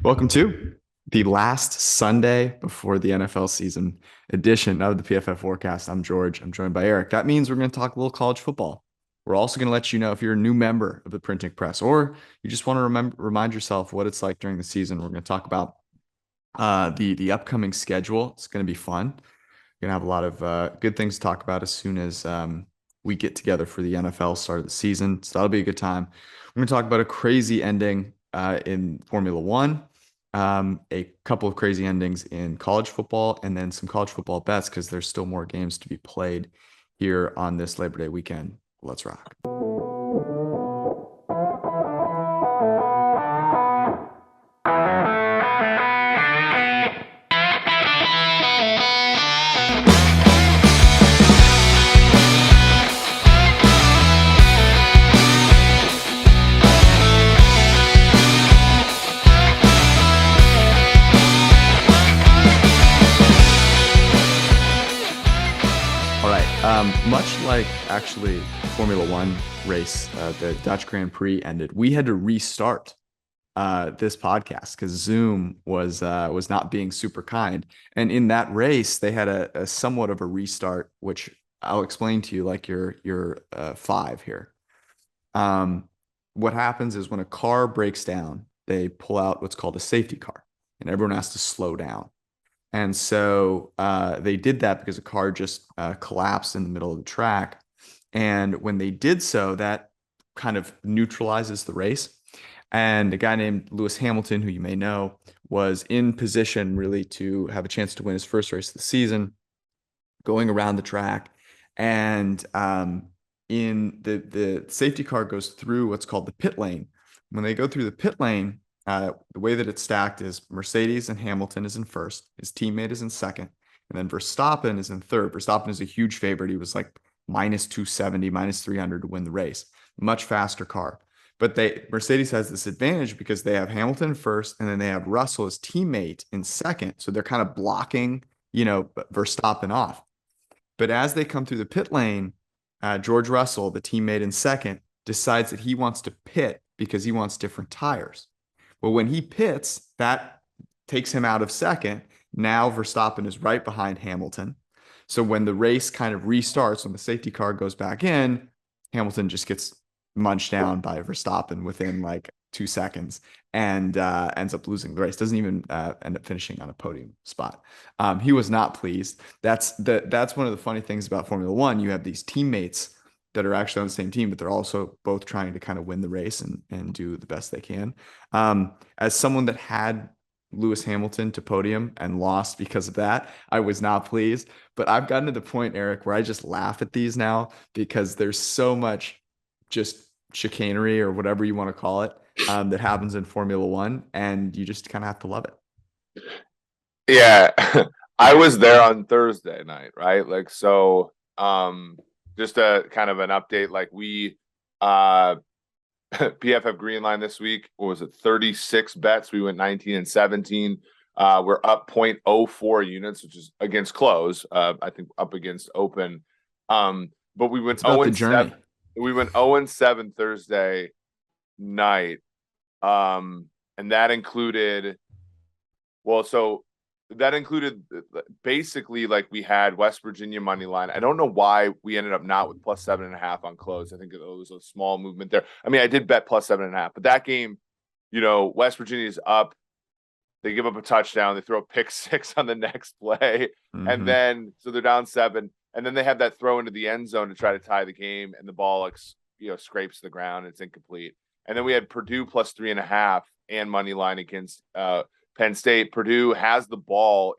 Welcome to the last Sunday before the NFL season edition of the PFF Forecast. I'm George. I'm joined by Eric. That means we're going to talk a little college football. We're also going to let you know if you're a new member of the printing press or you just want to remind yourself what it's like during the season. We're going to talk about the upcoming schedule. It's going to be fun. We're going to have a lot of good things to talk about as soon as we get together for the NFL start of the season. So that'll be a good time. We're going to talk about a crazy ending in Formula One, a couple of crazy endings in college football, and then some college football bets because there's still more games to be played here on this Labor Day weekend. Let's rock. Much like actually Formula One race, the Dutch Grand Prix ended, we had to restart this podcast because Zoom was not being super kind. And in that race, they had a somewhat of a restart, which I'll explain to you like your five here. What happens is when a car breaks down, they pull out what's called a safety car, and everyone has to slow down. And so they did that because a car just collapsed in the middle of the track. And when they did so, that kind of neutralizes the race. And a guy named Lewis Hamilton, who you may know, was in position really to have a chance to win his first race of the season, going around the track. And in the safety car goes through what's called the pit lane. When they go through the pit lane, the way that it's stacked is Mercedes and Hamilton is in first. His teammate is in second. And then Verstappen is in third. Verstappen is a huge favorite. He was like minus 270, minus 300 to win the race. Much faster car. But Mercedes has this advantage because they have Hamilton first, and then they have Russell, his teammate, in second. So they're kind of blocking, Verstappen off. But as they come through the pit lane, George Russell, the teammate in second, decides that he wants to pit because he wants different tires. Well, when he pits, that takes him out of second. Now Verstappen is right behind Hamilton. So when the race kind of restarts, when the safety car goes back in, Hamilton just gets munched down by Verstappen within like 2 seconds and ends up losing the race. Doesn't even end up finishing on a podium spot. He was not pleased. That's one of the funny things about Formula One. You have these teammates that are actually on the same team, but they're also both trying to kind of win the race and do the best they can. As someone that had Lewis Hamilton to podium and lost because of that, I was not pleased. But I've gotten to the point, Eric, where I just laugh at these now because there's so much just chicanery or whatever you want to call it that happens in Formula One, and you just kind of have to love it. Yeah, I was there on Thursday night, right? Like, so just a kind of an update, like we PFF Greenline this week, what was it, 36 bets? We went 19 and 17. We're up 0.04 units, which is against close, I think up against open. But we went 0 and 7. We went 0 and 7 Thursday night. And that included basically, like, we had West Virginia money line. I don't know why we ended up not with plus 7.5 on close. I think it was a small movement there. I mean, I did bet plus 7.5, but that game, West Virginia's up. They give up a touchdown. They throw a pick six on the next play. Mm-hmm. And then, so they're down 7. And then they have that throw into the end zone to try to tie the game. And the ball, scrapes the ground. It's incomplete. And then we had Purdue plus 3.5 and money line against Penn State. Purdue has the ball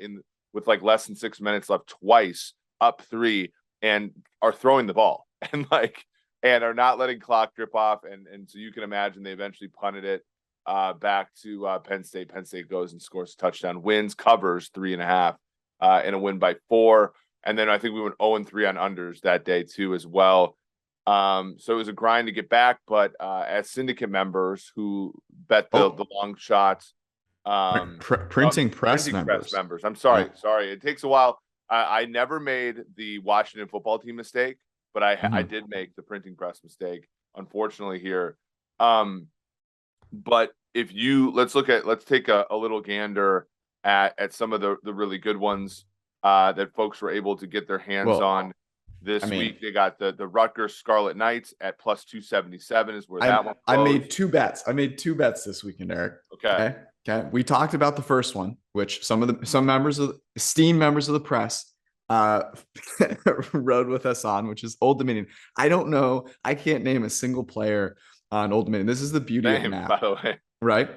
with like less than 6 minutes left twice, up 3, and are throwing the ball and are not letting clock drip off. And so you can imagine they eventually punted it back to Penn State. Penn State goes and scores a touchdown, wins, covers 3.5 in a win by 4. And then I think we went 0 and 3 on unders that day too as well. So it was a grind to get back, but as syndicate members who bet the long shots, printing press members. I'm sorry. It takes a while. I never made the Washington football team mistake, but I did make the printing press mistake, unfortunately, here. But let's take a little gander at some of the really good ones that folks were able to get their hands on this week. They got the Rutgers Scarlet Knights at plus 277 is where that one closed. I made two bets. This weekend, Eric. Okay. We talked about the first one, which some esteemed members of the press rode with us on, which is Old Dominion. I don't know. I can't name a single player on Old Dominion. This is the beauty of math, by the way. Right?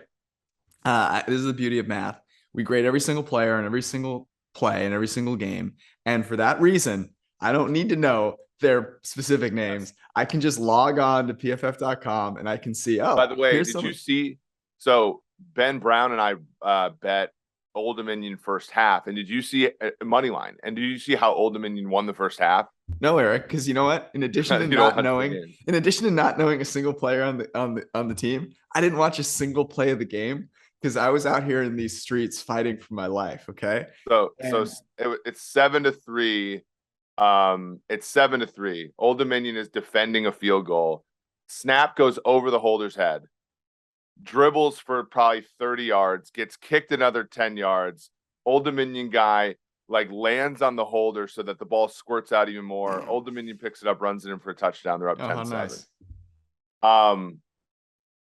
This is the beauty of math. We grade every single player and every single play and every single game. And for that reason, I don't need to know their specific names. I can just log on to pff.com and I can see, by the way, did you see? So Ben Brown and I bet Old Dominion first half. And did you see money line? And did you see how Old Dominion won the first half? No, Eric, because you know what? In addition to not knowing a single player on the team, I didn't watch a single play of the game because I was out here in these streets fighting for my life. Okay. So it's 7-3. It's 7-3. Old Dominion is defending a field goal. Snap goes over the holder's head. Dribbles for probably 30 yards, gets kicked another 10 yards. Old Dominion guy lands on the holder so that the ball squirts out even more. Old Dominion picks it up, runs it in for a touchdown. They're up 10-7. Nice.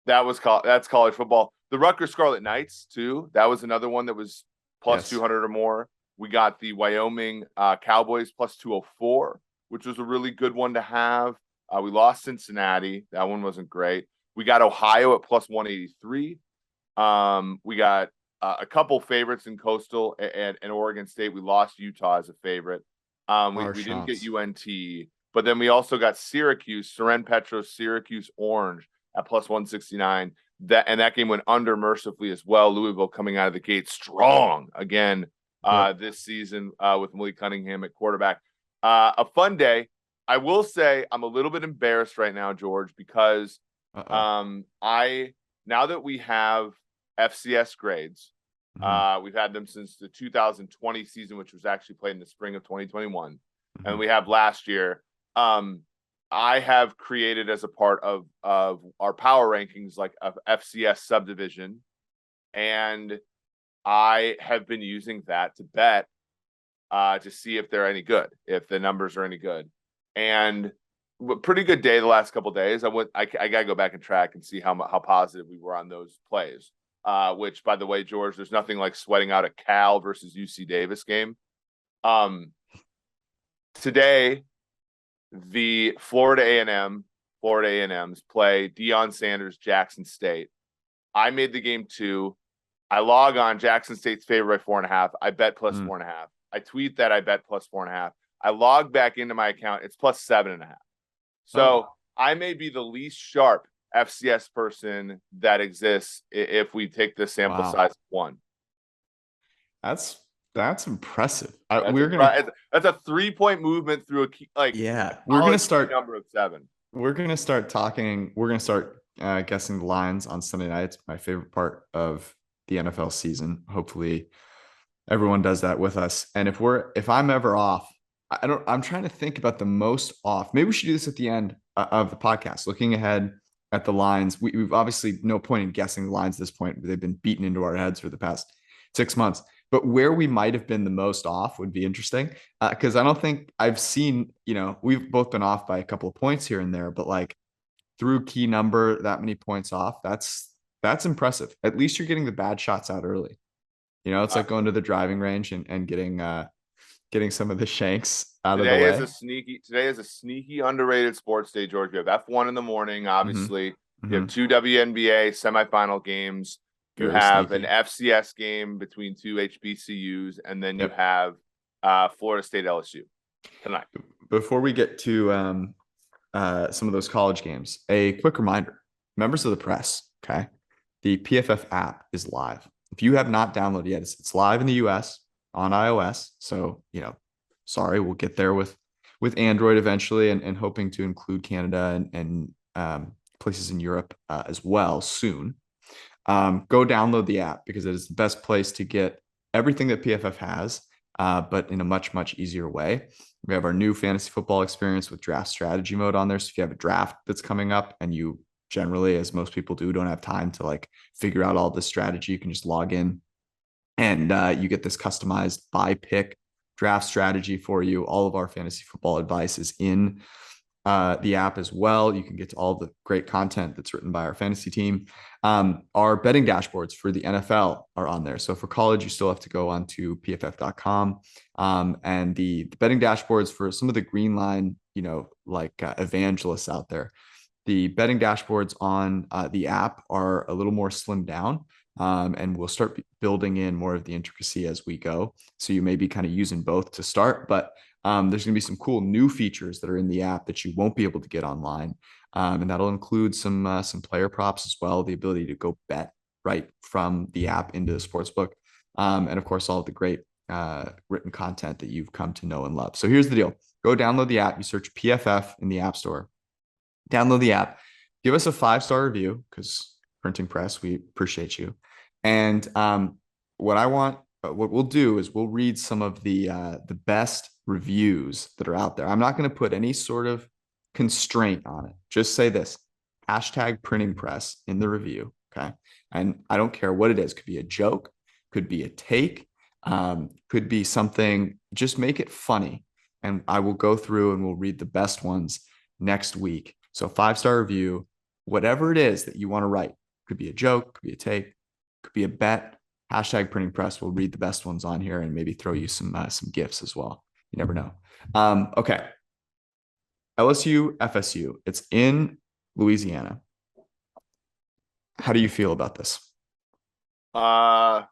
That's college football. The Rutgers Scarlet Knights too. That was another one that was plus 200 or more. We got the Wyoming Cowboys plus 204, which was a really good one to have. We lost Cincinnati. That one wasn't great. We got Ohio at plus 183. We got a couple favorites in Coastal and Oregon State. We lost Utah as a favorite. We didn't get UNT, but then we also got Syracuse, Soren Petros, Syracuse Orange at plus 169. That game went under mercifully as well. Louisville coming out of the gate strong again this season with Malik Cunningham at quarterback. A fun day. I will say I'm a little bit embarrassed right now, George, because now that we have FCS grades, we've had them since the 2020 season, which was actually played in the spring of 2021, and we have last year. I have created as a part of our power rankings a FCS subdivision, and I have been using that to bet to see if they're any good, if the numbers are any good. And pretty good day the last couple of days. I gotta go back and track and see how positive we were on those plays. Which, by the way, George, there's nothing like sweating out a Cal versus UC Davis game. Today, the Florida A&M's play Deion Sanders, Jackson State. I made the game 2. I log on Jackson State's favorite by 4.5. I bet plus 4.5. I tweet that I bet plus 4.5. I log back into my account. It's plus 7.5. So I may be the least sharp FCS person that exists if we take the sample size of 1. That's impressive. That's a 3-point movement through we're gonna start number of 7. We're gonna start talking. We're gonna start guessing the lines on Sunday nights. My favorite part of the NFL season. Hopefully, everyone does that with us. And if I'm ever off, I'm trying to think about the most off. Maybe we should do this at the end of the podcast, looking ahead at the lines. We've obviously no point in guessing the lines at this point. They've been beaten into our heads for the past 6 months. But where we might have been the most off would be interesting, because I don't think I've seen, we've both been off by a couple of points here and there, but through key number, that many points off, that's impressive. At least you're getting the bad shots out early. It's like going to the driving range and getting some of the shanks out of the way. Today is a sneaky underrated sports day, George. You have F1 in the morning, obviously. You have 2 WNBA semifinal games. You have an FCS game between 2 HBCUs, and then you have Florida State LSU tonight. Before we get to some of those college games, a quick reminder: members of the press, okay, the PFF app is live. If you have not downloaded yet, it's live in the US on iOS. So, sorry, we'll get there with Android eventually, and hoping to include Canada and places in Europe as well soon. Go download the app because it is the best place to get everything that PFF has, but in a much, much easier way. We have our new fantasy football experience with draft strategy mode on there. So if you have a draft that's coming up and you generally, as most people don't have time to like figure out all this strategy. You can just log in and you get this customized by pick draft strategy for you. All of our fantasy football advice is in the app as well. You can get to all the great content that's written by our fantasy team. Our betting dashboards for the NFL are on there. So for college, you still have to go on to pff.com. And the betting dashboards for some of the Greenline, evangelists out there, the betting dashboards on the app are a little more slimmed down. And we'll start building in more of the intricacy as we go. So you may be kind of using both to start, but there's going to be some cool new features that are in the app that you won't be able to get online. And that'll include some player props as well, the ability to go bet right from the app into the sportsbook. And of course, all of the great written content that you've come to know and love. So here's the deal. Go download the app. You search PFF in the App Store. Download the app. Give us a 5-star review because printing press, we appreciate you. And what we'll do is we'll read some of the best reviews that are out there. I'm not going to put any sort of constraint on it. Just say this, #printing press in the review. Okay. And I don't care what it is. Could be a joke, could be a take, could be something, just make it funny. And I will go through and we'll read the best ones next week. So 5-star review, whatever it is that you want to write, could be a joke, could be a take, could be a bet, #printing press. We'll read the best ones on here and maybe throw you some gifts as well. You never know. Okay. LSU, FSU. It's in Louisiana. How do you feel about this? Our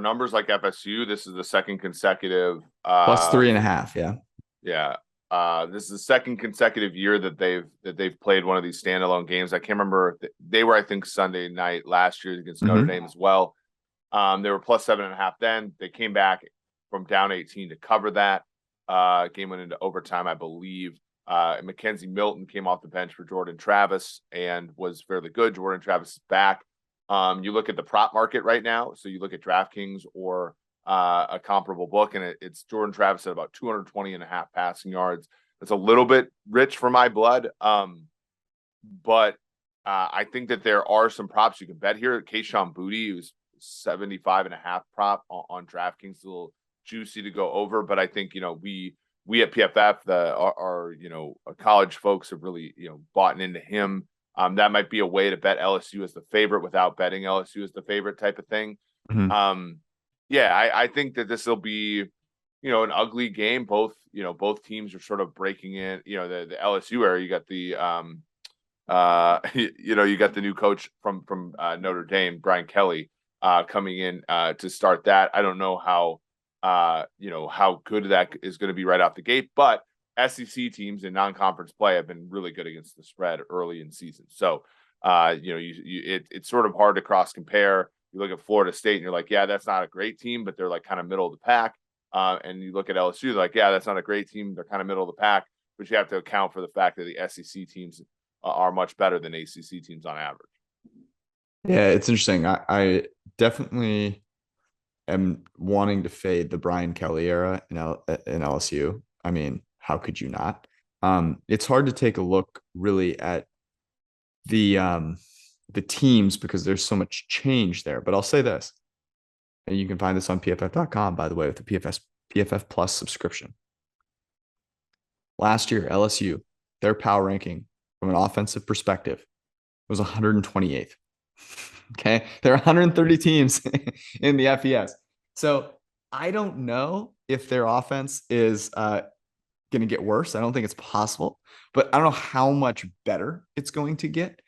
numbers like FSU. This is the second consecutive plus 3.5. Yeah. Yeah. This is the second consecutive year that they've played one of these standalone games. I can't remember. They were, I think, Sunday night last year against Notre Dame as well. They were plus 7.5 then. They came back from down 18 to cover that. Game went into overtime, I believe. Mackenzie Milton came off the bench for Jordan Travis and was fairly good. Jordan Travis is back. You look at the prop market right now. So you look at DraftKings or a comparable book, and it's Jordan Travis at about 220.5 passing yards. It's a little bit rich for my blood. But I think that there are some props you can bet here. Kayshon Boutte, who's 75.5 prop on DraftKings, a little juicy to go over. But I think, we at PFF, our college folks have really, bought into him. That might be a way to bet LSU as the favorite without betting LSU as the favorite type of thing. Mm-hmm. I think that this will be, an ugly game. Both teams are sort of breaking in, the LSU area. You got the, you got the new coach from Notre Dame, Brian Kelly, coming in to start that. I don't know how good that is going to be right off the gate, but SEC teams in non-conference play have been really good against the spread early in season. So, it's sort of hard to cross compare. You look at Florida State and you're like, yeah, that's not a great team, but they're like kind of middle of the pack. And you look at LSU, they're like, yeah, that's not a great team. They're kind of middle of the pack, but you have to account for the fact that the SEC teams are much better than ACC teams on average. Yeah, it's interesting. I definitely am wanting to fade the Brian Kelly era in LSU. I mean, how could you not? It's hard to take a look really at the teams because there's so much change there. But I'll say this, and you can find this on PFF.com, by the way, with the PFF Plus subscription. Last year, LSU, their power ranking from an offensive perspective was 128th. Okay. There are 130 teams in the FES. So I don't know if their offense is going to get worse. I don't think it's possible, but I don't know how much better it's going to get.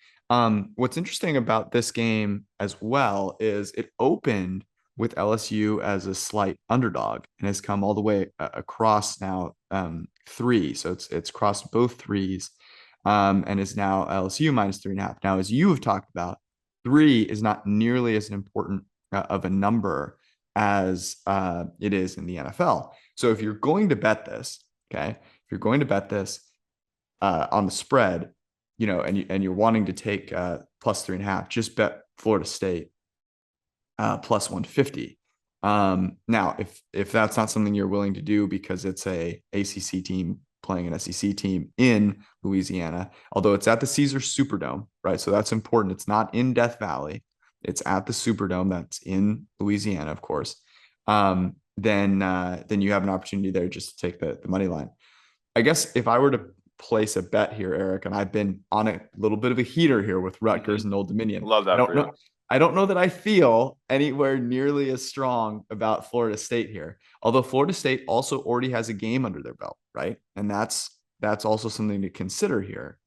What's interesting about this game as well is it opened with LSU as a slight underdog and has come all the way across now 3. So it's crossed both 3s and is now LSU minus 3.5. Now, as you have talked about, 3 is not nearly as important of a number as it is in the NFL. So if you're going to bet this, okay, if you're going to bet this on the spread, and you're wanting to take plus 3.5, just bet Florida State plus 150. Now, if that's not something you're willing to do because it's a ACC team playing an SEC team in Louisiana, although it's at the Caesars Superdome, right? So that's important. It's not in Death Valley. It's at the Superdome. That's in Louisiana, of course. Then you have an opportunity there just to take the money line. I guess if I were to place a bet here, Eric, and I've been on a little bit of a heater here with Rutgers and Old Dominion. Love that. I don't know that I feel anywhere nearly as strong about Florida State here. Although Florida State also already has a game under their belt, right? And that's also something to consider here.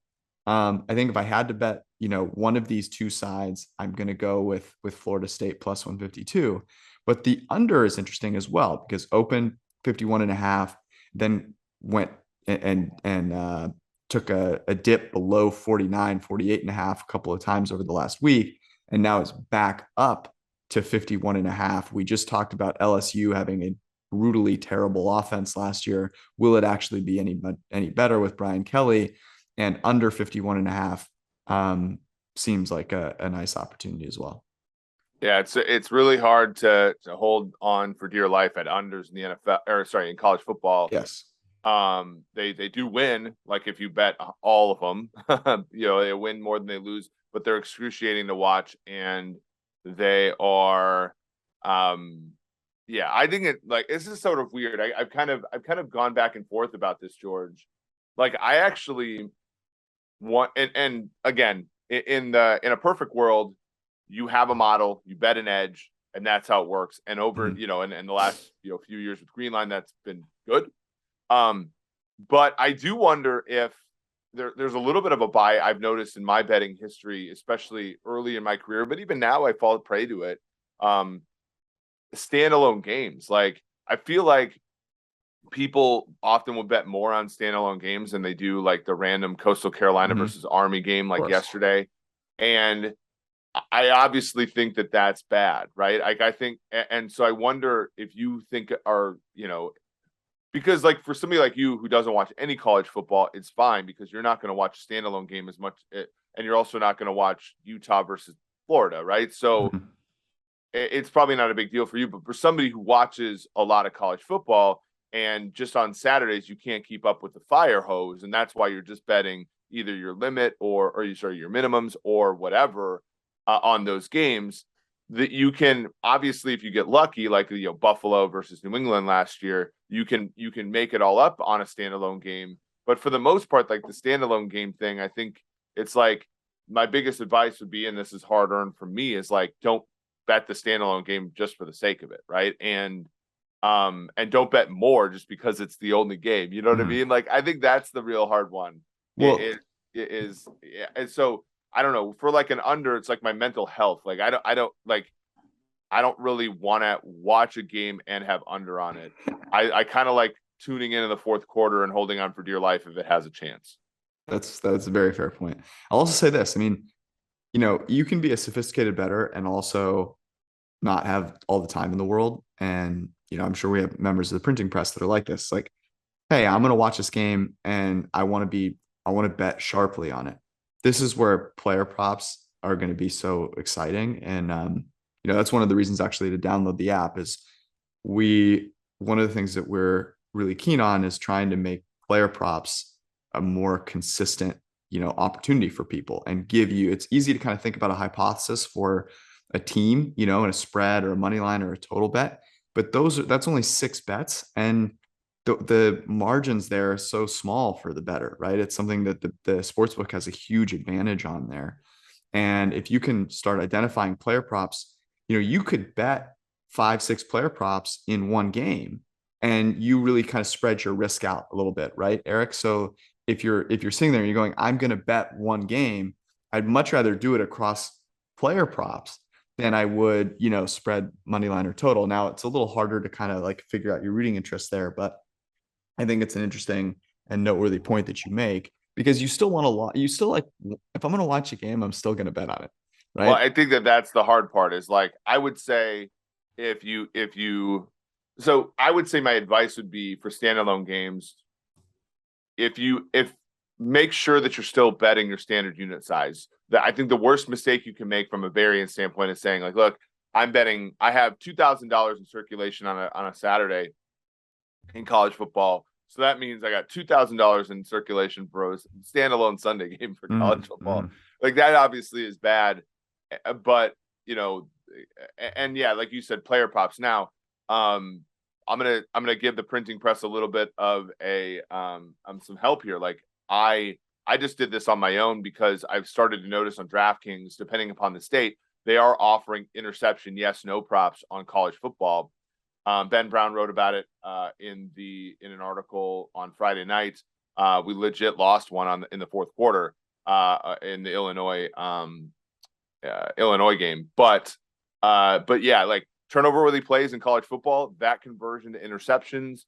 I think if I had to bet, one of these two sides, I'm going to go with Florida State plus 152. But the under is interesting as well because opened 51.5, then went and took a dip below 49, 48.5 a couple of times over the last week. And now it's back up to 51.5. We just talked about LSU having a brutally terrible offense last year. Will it actually be any better with Brian Kelly? And under 51.5 seems like a nice opportunity as well. Yeah, it's really hard to hold on for dear life at unders in the NFL, in college football. Yes. They do win. Like if you bet all of them, they win more than they lose, but they're excruciating to watch, and they are, I think this is sort of weird. I've kind of gone back and forth about this, George. Like I actually want, and again, in a perfect world, you have a model, you bet an edge, and that's how it works. And over, in the last few years with Greenline, that's been good. But I do wonder if there's a little bit of a buy I've noticed in my betting history, especially early in my career, but even now I fall prey to it. Standalone games. Like I feel like people often will bet more on standalone games than they do like the random Coastal Carolina versus Army game like yesterday. And I obviously think that that's bad, right? Like I think, and so I wonder if you think because like for somebody like you who doesn't watch any college football, it's fine because you're not going to watch a standalone game as much, and you're also not going to watch Utah versus Florida, right? So it's probably not a big deal for you, but for somebody who watches a lot of college football and just on Saturdays you can't keep up with the fire hose, and that's why you're just betting either your limit or your minimums or whatever on those games. That you can obviously, if you get lucky, like Buffalo versus New England last year, you can make it all up on a standalone game. But for the most part, like the standalone game thing, I think it's like my biggest advice would be, and this is hard earned from me, is like don't bet the standalone game just for the sake of it, right? And don't bet more just because it's the only game. You know what I mean? Like I think that's the real hard one. Well, it is, yeah. And so I don't know, for like an under, it's like my mental health. Like I don't really want to watch a game and have under on it. I kind of like tuning in the fourth quarter and holding on for dear life if it has a chance. That's a very fair point. I'll also say this. I mean, you can be a sophisticated bettor and also not have all the time in the world. And, I'm sure we have members of the printing press that are like this. Like, hey, I'm going to watch this game and I want to bet sharply on it. This is where player props are going to be so exciting. And, that's one of the reasons actually to download the app is one of the things that we're really keen on is trying to make player props a more consistent, opportunity for people and it's easy to kind of think about a hypothesis for a team, in a spread or a money line or a total bet, but that's only 6 bets. And the margins there are so small for the bettor, right? It's something that the sportsbook has a huge advantage on there. And if you can start identifying player props, you could bet 5-6 player props in one game and you really kind of spread your risk out a little bit, right, Eric? So if you're sitting there and you're going, I'm going to bet one game, I'd much rather do it across player props than I would, spread money line or total. Now it's a little harder to kind of like figure out your rooting interest there, but I think it's an interesting and noteworthy point that you make because you still want to you still like, if I'm going to watch a game, I'm still going to bet on it. Right. Well, I think that's the hard part is like, I would say so I would say my advice would be for standalone games. If make sure that you're still betting your standard unit size. I think the worst mistake you can make from a variance standpoint is saying like, look, I have $2,000 in circulation on a Saturday in college football. So that means I got $2,000 in circulation for a standalone Sunday game for college football. Like that obviously is bad, but and yeah, like you said, player props. Now, I'm gonna give the printing press a little bit of some help here. Like I just did this on my own because I've started to notice on DraftKings, depending upon the state, they are offering interception, yes, no props on college football. Ben Brown wrote about it in an article on Friday night. We legit lost one in the fourth quarter in the Illinois game, but yeah, like turnover worthy plays in college football, that conversion to interceptions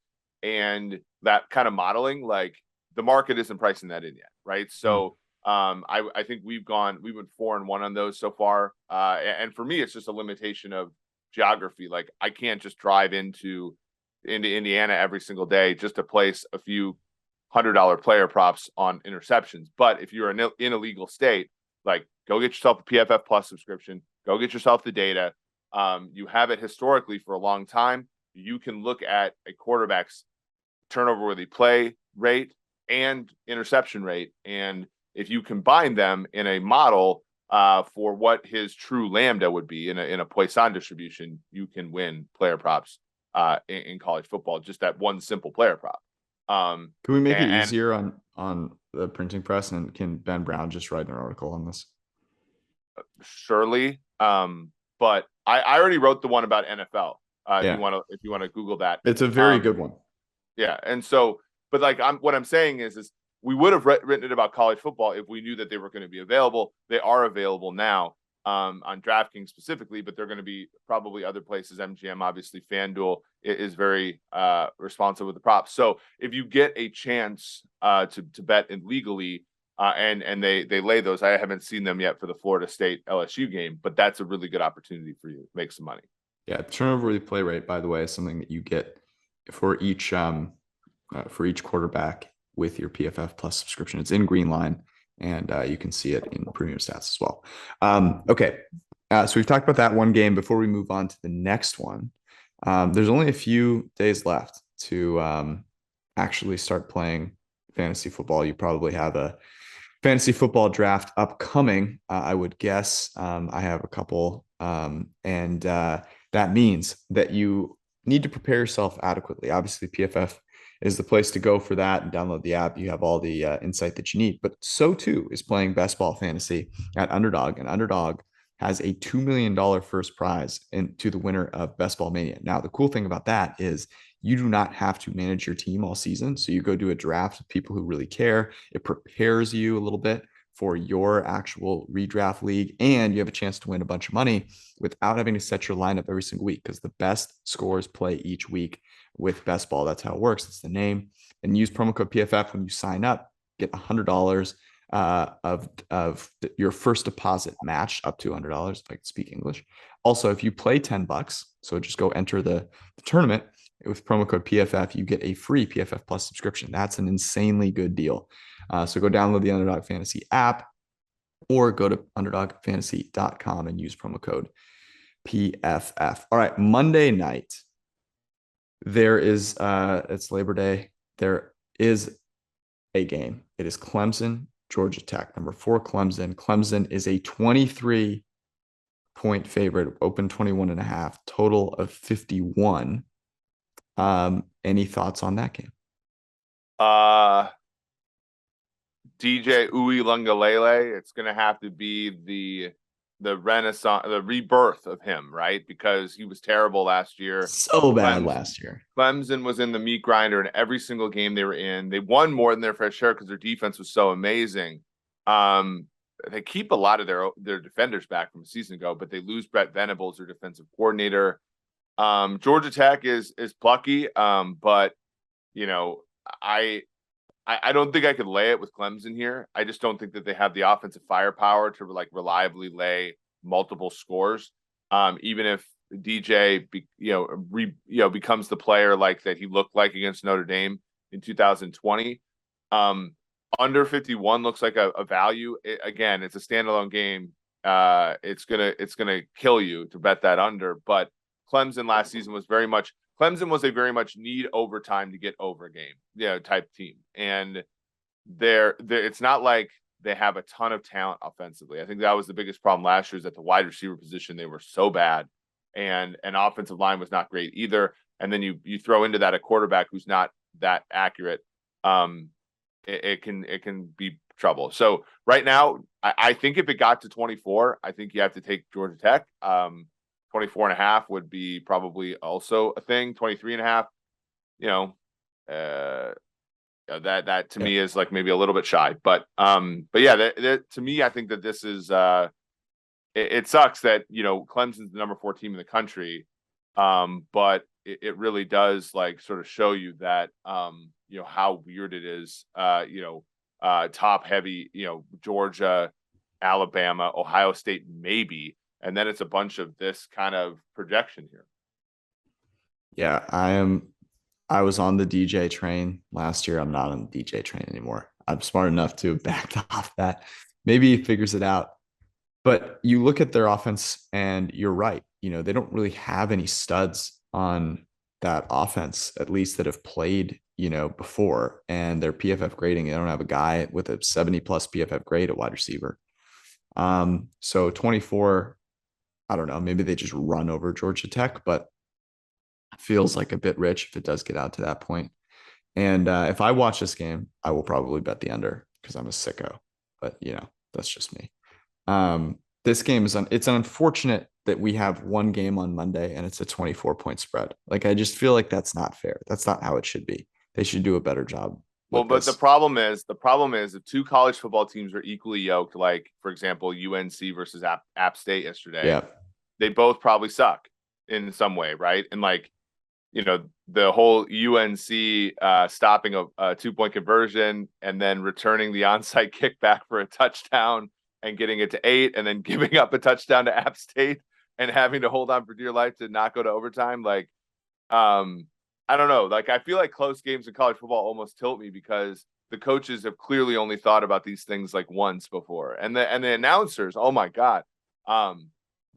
and that kind of modeling, like the market isn't pricing that in yet, right? So I think we went 4-1 on those so far, and for me, it's just a limitation of geography. Like I can't just drive into Indiana every single day just to place a few $100 player props on interceptions. But if you're in a legal state, like go get yourself a PFF Plus subscription, go get yourself the data. You have it historically for a long time. You can look at a quarterback's turnover worthy play rate and interception rate, and if you combine them in a model for what his true lambda would be in a Poisson distribution, you can win player props in college football. Just that one simple player prop. Can we make it easier on the printing press, and can Ben Brown just write an article on this? Surely, but I already wrote the one about NFL. If you want to Google that, it's a very good one. Yeah, and so, but like what I'm saying is we would have written it about college football if we knew that they were going to be available. They are available now on DraftKings specifically, but they're going to be probably other places. MGM, obviously, FanDuel is very responsive with the props. So if you get a chance to bet legally and they lay those, I haven't seen them yet for the Florida State LSU game, but that's a really good opportunity for you to make some money. Yeah, turnover play rate, by the way, is something that you get for each quarterback with your PFF Plus subscription. It's in Greenline, and you can see it in premium stats as well. Okay, so we've talked about that one game. Before we move on to the next one, there's only a few days left to actually start playing fantasy football. You probably have a fantasy football draft upcoming, I would guess. I have a couple, and that means that you need to prepare yourself adequately. Obviously, PFF is the place to go for that, and download the app. You have all the insight that you need, but so too is playing best ball fantasy at Underdog, and Underdog has a $2 million first prize to the winner of Best Ball Mania. Now, the cool thing about that is you do not have to manage your team all season. So you go do a draft with people who really care. It prepares you a little bit for your actual redraft league, and you have a chance to win a bunch of money without having to set your lineup every single week, because the best scores play each week with Best Ball. That's how it works. It's the name. And use promo code PFF when you sign up. Get $100 of your first deposit matched up to $100 if I can speak English. Also, if you play $10, so just go enter the tournament with promo code PFF, you get a free PFF Plus subscription. That's an insanely good deal. So go download the Underdog Fantasy app or go to underdogfantasy.com and use promo code PFF. All right, Monday night, there is it's Labor Day. There is a game. It is Clemson, Georgia Tech, number 4 Clemson. Clemson is a 23-point favorite, open 21.5, total of 51. Any thoughts on that game? DJ Uiagalelei, it's going to have to be the renaissance, the rebirth of him, right? Because he was terrible last year. So bad last year. Clemson was in the meat grinder in every single game they were in. They won more than their fair share because their defense was so amazing. They keep a lot of their defenders back from a season ago, but they lose Brett Venables, their defensive coordinator. Georgia Tech is plucky, but I don't think I could lay it with Clemson here. I just don't think that they have the offensive firepower to reliably lay multiple scores. Even if DJ becomes the player like that he looked like against Notre Dame in 2020. Under 51 looks like a value. Again, it's a standalone game. It's gonna kill you to bet that under, but Clemson last season was very much Clemson was a very much need overtime to get over game, type team. And they're it's not like they have a ton of talent offensively. I think that was the biggest problem last year, is at the wide receiver position they were so bad, and an offensive line was not great either. And then you throw into that a quarterback who's not that accurate. It can be trouble. So right now, I think if it got to 24, I think you have to take Georgia Tech. 24 and a half would be probably also a thing. 23 and a half, that to me is like maybe a little bit shy, but yeah, to me, I think that this is it sucks that Clemson's the number 4 team in the country, but it really does like sort of show you that how weird it is, top heavy, Georgia, Alabama, Ohio State, maybe, and then it's a bunch of this kind of projection here. Yeah, I was on the DJ train last year. I'm not on the DJ train anymore. I'm smart enough to have backed off that. Maybe he figures it out. But you look at their offense and you're right. They don't really have any studs on that offense, at least that have played, before. And their PFF grading, they don't have a guy with a 70 plus PFF grade at wide receiver. So 24, I don't know, maybe they just run over Georgia Tech, but feels like a bit rich if it does get out to that point. And if I watch this game, I will probably bet the under because I'm a sicko. But that's just me. This game it's unfortunate that we have one game on Monday and it's a 24-point spread. Like, I just feel like that's not fair. That's not how it should be. They should do a better job. Well, but the problem is if 2 college football teams are equally yoked, like for example, UNC versus App State yesterday, they both probably suck in some way, right? And like, the whole UNC stopping a 2-point conversion and then returning the onside kickback for a touchdown and getting it to 8 and then giving up a touchdown to App State and having to hold on for dear life to not go to overtime. Like, I don't know. Like, I feel like close games in college football almost tilt me because the coaches have clearly only thought about these things like once before. And the announcers, oh my God.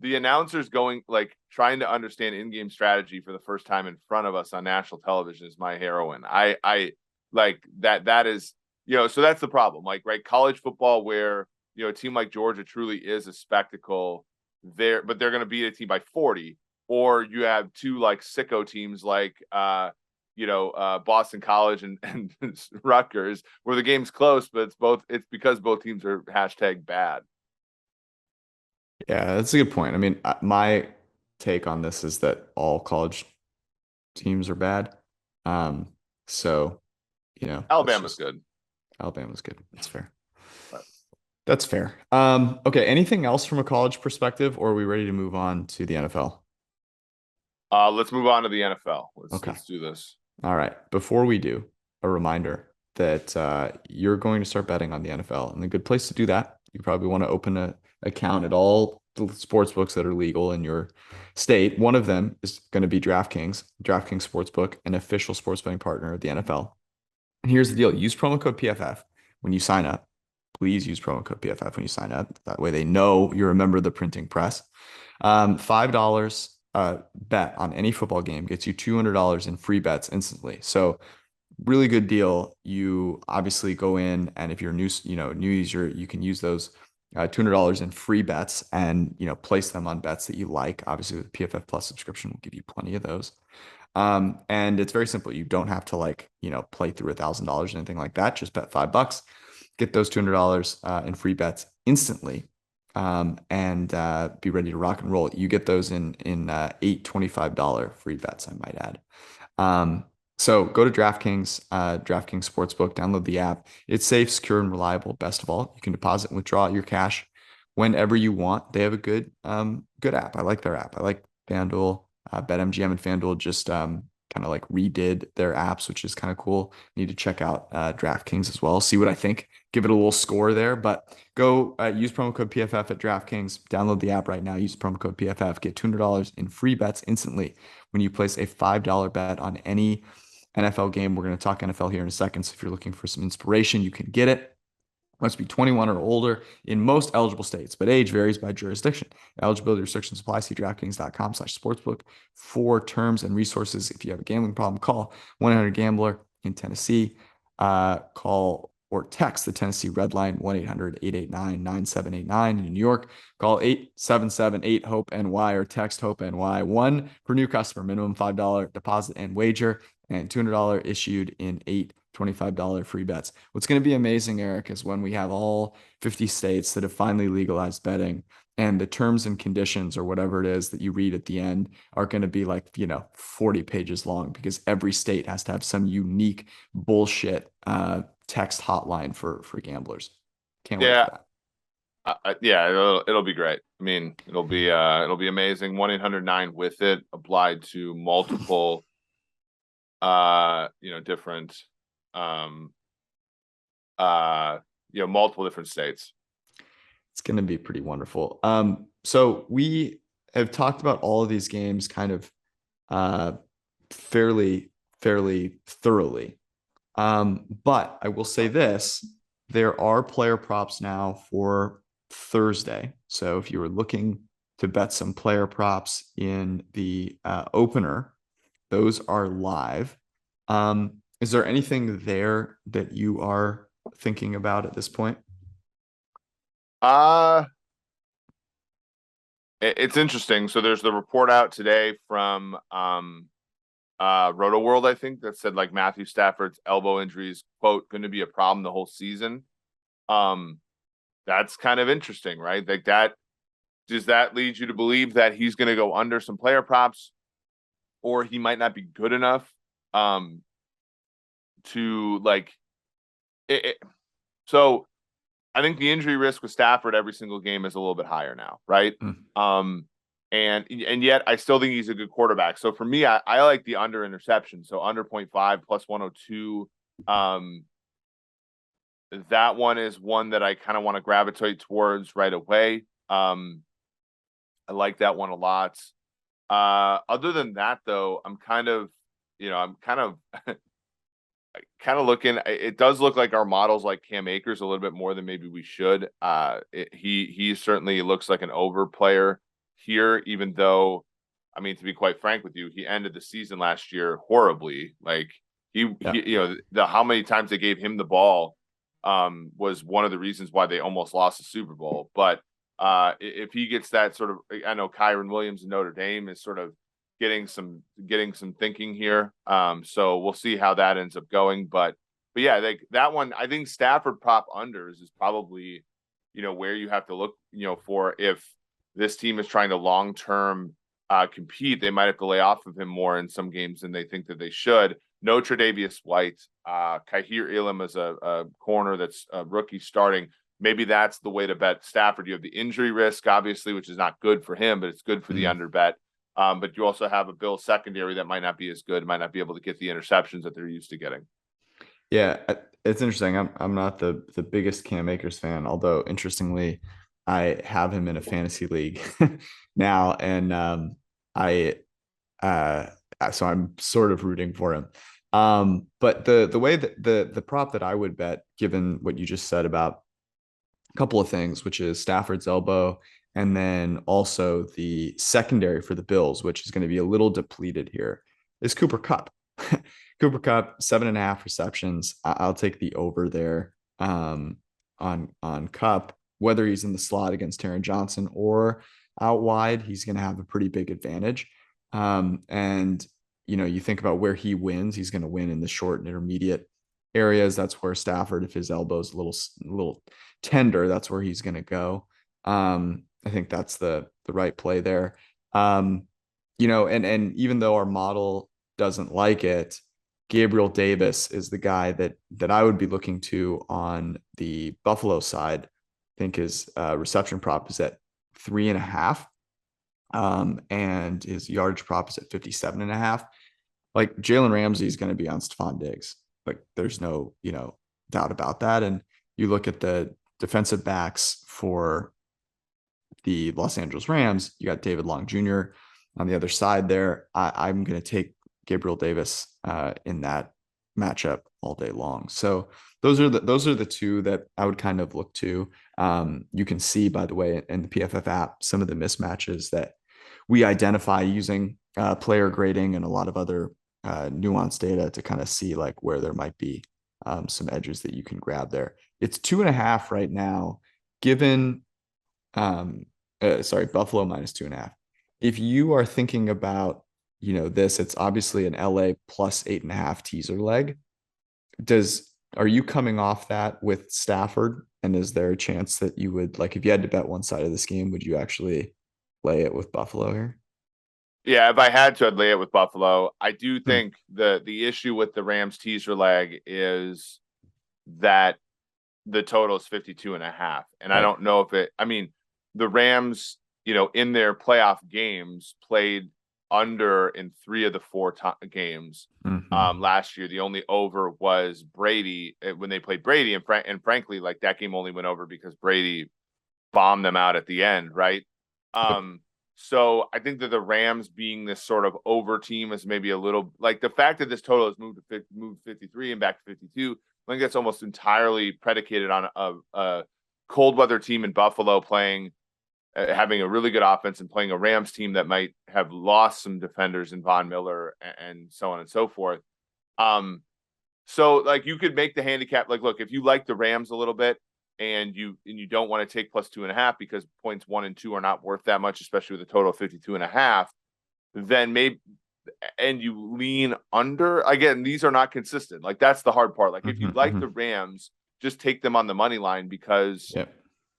The announcers trying to understand in-game strategy for the first time in front of us on national television is my heroine. I like that is, so that's the problem. Like, right, college football where, a team like Georgia truly is a spectacle there, but they're going to beat a team by 40, or you have 2 like sicko teams like, Boston College and Rutgers, where the game's close, but it's because both teams are #bad. Yeah, that's a good point. I mean, my take on this is that all college teams are bad. So, Alabama's good. Alabama's good. That's fair. Right. That's fair. Okay. Anything else from a college perspective, or are we ready to move on to the NFL? Let's move on to the NFL. Let's do this. All right. Before we do, a reminder that you're going to start betting on the NFL, and a good place to do that, you probably want to open an account at all the sports books that are legal in your state. One of them is going to be DraftKings Sportsbook, an official sports betting partner of the NFL. And here's the deal. Use promo code PFF when you sign up. Please use promo code PFF when you sign up. That way they know you're a member of the printing press. $5 bet on any football game gets you $200 in free bets instantly. So really good deal. You obviously go in, and if you're a new user, you can use those $200 in free bets and place them on bets that you like. Obviously, with PFF Plus subscription, we'll give you plenty of those. And it's very simple. You don't have to play through $1,000 or anything like that. Just bet $5. Get those $200 in free bets instantly, and be ready to rock and roll. You get those in $8 $25 free bets, I might add. So go to DraftKings Sportsbook, download the app. It's safe, secure, and reliable. Best of all, you can deposit and withdraw your cash whenever you want. They have a good app. I like their app. I like FanDuel. BetMGM and FanDuel just kind of like redid their apps, which is kind of cool. Need to check out DraftKings as well. See what I think. Give it a little score there. But go use promo code PFF at DraftKings. Download the app right now. Use promo code PFF. Get $200 in free bets instantly when you place a $5 bet on any NFL game. We're going to talk NFL here in a second. So if you're looking for some inspiration, you can get it. Must be 21 or older in most eligible states, but age varies by jurisdiction. Eligibility restrictions apply. See DraftKings.com/sportsbook for terms and resources. If you have a gambling problem, call 1-800-GAMBLER in Tennessee. Call or text the Tennessee Red Line 1-800-889-9789. In New York, call 877-8-HOPE-NY or text HOPE-NY. One for new customer, minimum $5 deposit and wager, and $200 issued in 8 $25 free bets. What's going to be amazing, Eric, is when we have all 50 states that have finally legalized betting, and the terms and conditions or whatever it is that you read at the end are going to be like, 40 pages long, because every state has to have some unique bullshit text hotline for gamblers. Can't wait for that. Yeah, it'll be great. I mean, it'll be amazing. 1-800-9 with it applied to multiple different multiple different states. It's going to be pretty wonderful. So we have talked about all of these games kind of fairly thoroughly. But I will say this, there are player props now for Thursday. So if you were looking to bet some player props in the opener, those are live. Is there anything there that you are thinking about at this point? It's interesting. So there's the report out today from Roto World, I think, that said like Matthew Stafford's elbow injury is, quote, going to be a problem the whole season. That's kind of interesting, right? Like that, does that lead you to believe that he's going to go under some player props, or he might not be good enough to like it? So I think the injury risk with Stafford every single game is a little bit higher now, right? And yet I still think he's a good quarterback. So for me, I like the under interception. So under 0.5 plus 102. That one is one that I kind of want to gravitate towards right away. I like that one a lot. Other than that, though, I'm kind of looking. It does look like our models like Cam Akers a little bit more than maybe we should. He certainly looks like an over player here, even though, I mean, to be quite frank with you, he ended the season last year horribly. Like he how many times they gave him the ball was one of the reasons why they almost lost the Super Bowl. But if he gets that sort of, I know Kyron Williams in Notre Dame is sort of getting some thinking here. So we'll see how that ends up going. But yeah, like that one, I think Stafford prop unders is probably, where you have to look, for if this team is trying to long-term compete, they might have to lay off of him more in some games than they think that they should. No Tre'Davious White, Kahir Elam is a corner that's a rookie starting. Maybe that's the way to bet Stafford. You have the injury risk, obviously, which is not good for him, but it's good for the under bet. But you also have a Bills secondary that might not be as good, might not be able to get the interceptions that they're used to getting. Yeah, it's interesting. I'm not the biggest Cam Akers fan, although interestingly, I have him in a fantasy league now, and so I'm sort of rooting for him. But the way that the prop that I would bet, given what you just said about a couple of things, which is Stafford's elbow, and then also the secondary for the Bills, which is going to be a little depleted here, is Cooper Kupp. Cooper Kupp, 7.5 receptions. I'll take the over there on Kupp. Whether he's in the slot against Taron Johnson or out wide, he's going to have a pretty big advantage. And you think about where he wins, he's going to win in the short and intermediate areas. That's where Stafford, if his elbow's a little tender, that's where he's going to go. I think that's the right play there. And even though our model doesn't like it, Gabriel Davis is the guy that I would be looking to on the Buffalo side. I think his reception prop is at 3.5. And his yardage prop is at 57.5. Like Jalen Ramsey is going to be on Stephon Diggs. Like there's no, doubt about that. And you look at the defensive backs for the Los Angeles Rams, you got David Long Jr. on the other side there. I'm going to take Gabriel Davis in that matchup all day long. So those are the two that I would kind of look to. You can see, by the way, in the PFF app, some of the mismatches that we identify using player grading and a lot of other nuanced data to kind of see like where there might be some edges that you can grab there. It's 2.5 right now, given Buffalo minus 2.5. If you are thinking about, this, it's obviously an LA plus 8.5 teaser leg. Are you coming off that with Stafford? And is there a chance that you would, like, if you had to bet one side of this game, would you actually lay it with Buffalo here? Yeah, if I had to, I'd lay it with Buffalo. I do think the issue with the Rams teaser leg is that the total is 52.5. And I don't know if the Rams, in their playoff games played under in 3 of the 4 games. Last year. The only over was Brady when they played Brady. And frankly, like, that game only went over because Brady bombed them out at the end. Right. So I think that the Rams being this sort of over team is maybe a little, like, the fact that this total has moved 53 and back to 52. I think that's almost entirely predicated on a cold weather team in Buffalo playing, having a really good offense and playing a Rams team that might have lost some defenders in Von Miller and so on and so forth. So like, you could make the handicap, like, look, if you like the Rams a little bit, and you don't want to take plus 2.5 because points 1 and 2 are not worth that much, especially with a total of 52.5, then maybe, and you lean under. Again, these are not consistent. Like, that's the hard part. Like, if you like the Rams, just take them on the money line because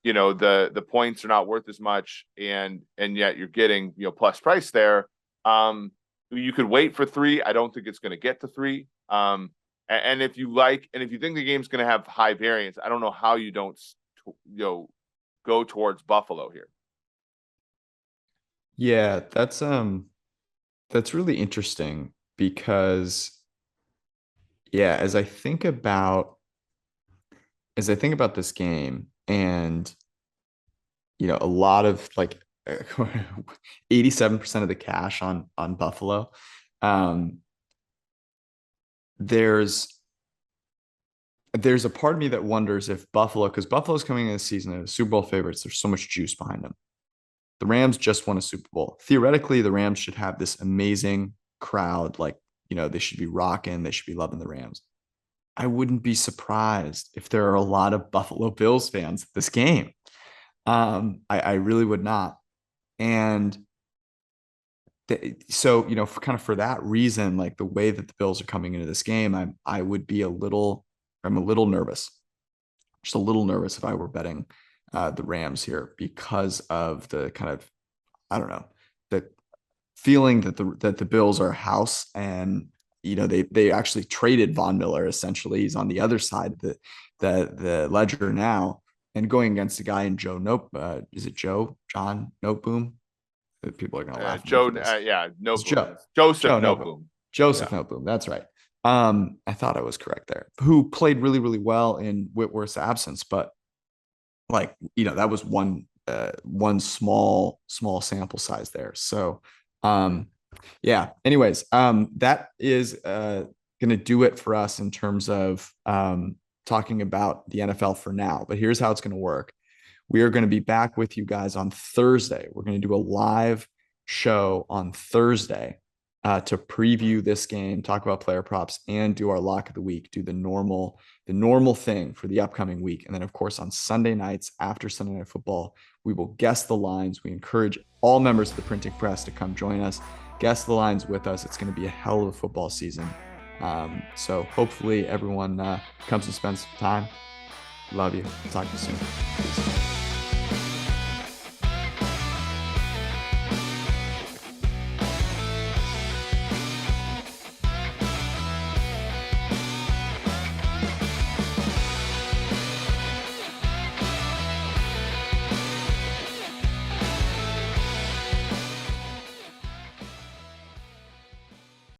the points are not worth as much, and yet you're getting plus price there. You could wait for 3. I don't think it's going to get to 3. And if you think the game's going to have high variance, I don't know how you don't, go towards Buffalo here. Yeah, that's really interesting because, as I think about this game, and a lot of, like, 87% of the cash on Buffalo. There's a part of me that wonders if Buffalo, because Buffalo's coming into the season as Super Bowl favorites, there's so much juice behind them. The Rams just won a Super Bowl. Theoretically, the Rams should have this amazing crowd. Like, they should be rocking. They should be loving the Rams. I wouldn't be surprised if there are a lot of Buffalo Bills fans at this game. I really would not. And so, for that reason, like, the way that the Bills are coming into this game, I'm a little nervous. Just a little nervous if I were betting the Rams here, because of the kind of, I don't know, the feeling that the Bills are a house, and they actually traded Von Miller. Essentially, he's on the other side of the ledger now, and going against a guy in John Noteboom. People are going to laugh. Noteboom. Joseph Noteboom. That's right. I thought I was correct there. Who played really, really well in Whitworth's absence, but, like, that was one small sample size there. So, anyways, that is going to do it for us in terms of talking about the NFL for now. But here's how it's going to work. We are going to be back with you guys on Thursday. We're going to do a live show on Thursday to preview this game, talk about player props, and do our lock of the week, do the normal thing for the upcoming week. And then, of course, on Sunday nights after Sunday Night Football, we will guess the lines. We encourage all members of the printing press to come join us, guess the lines with us. It's going to be a hell of a football season. So hopefully everyone comes and spends some time. Love you. Talk to you soon. Peace.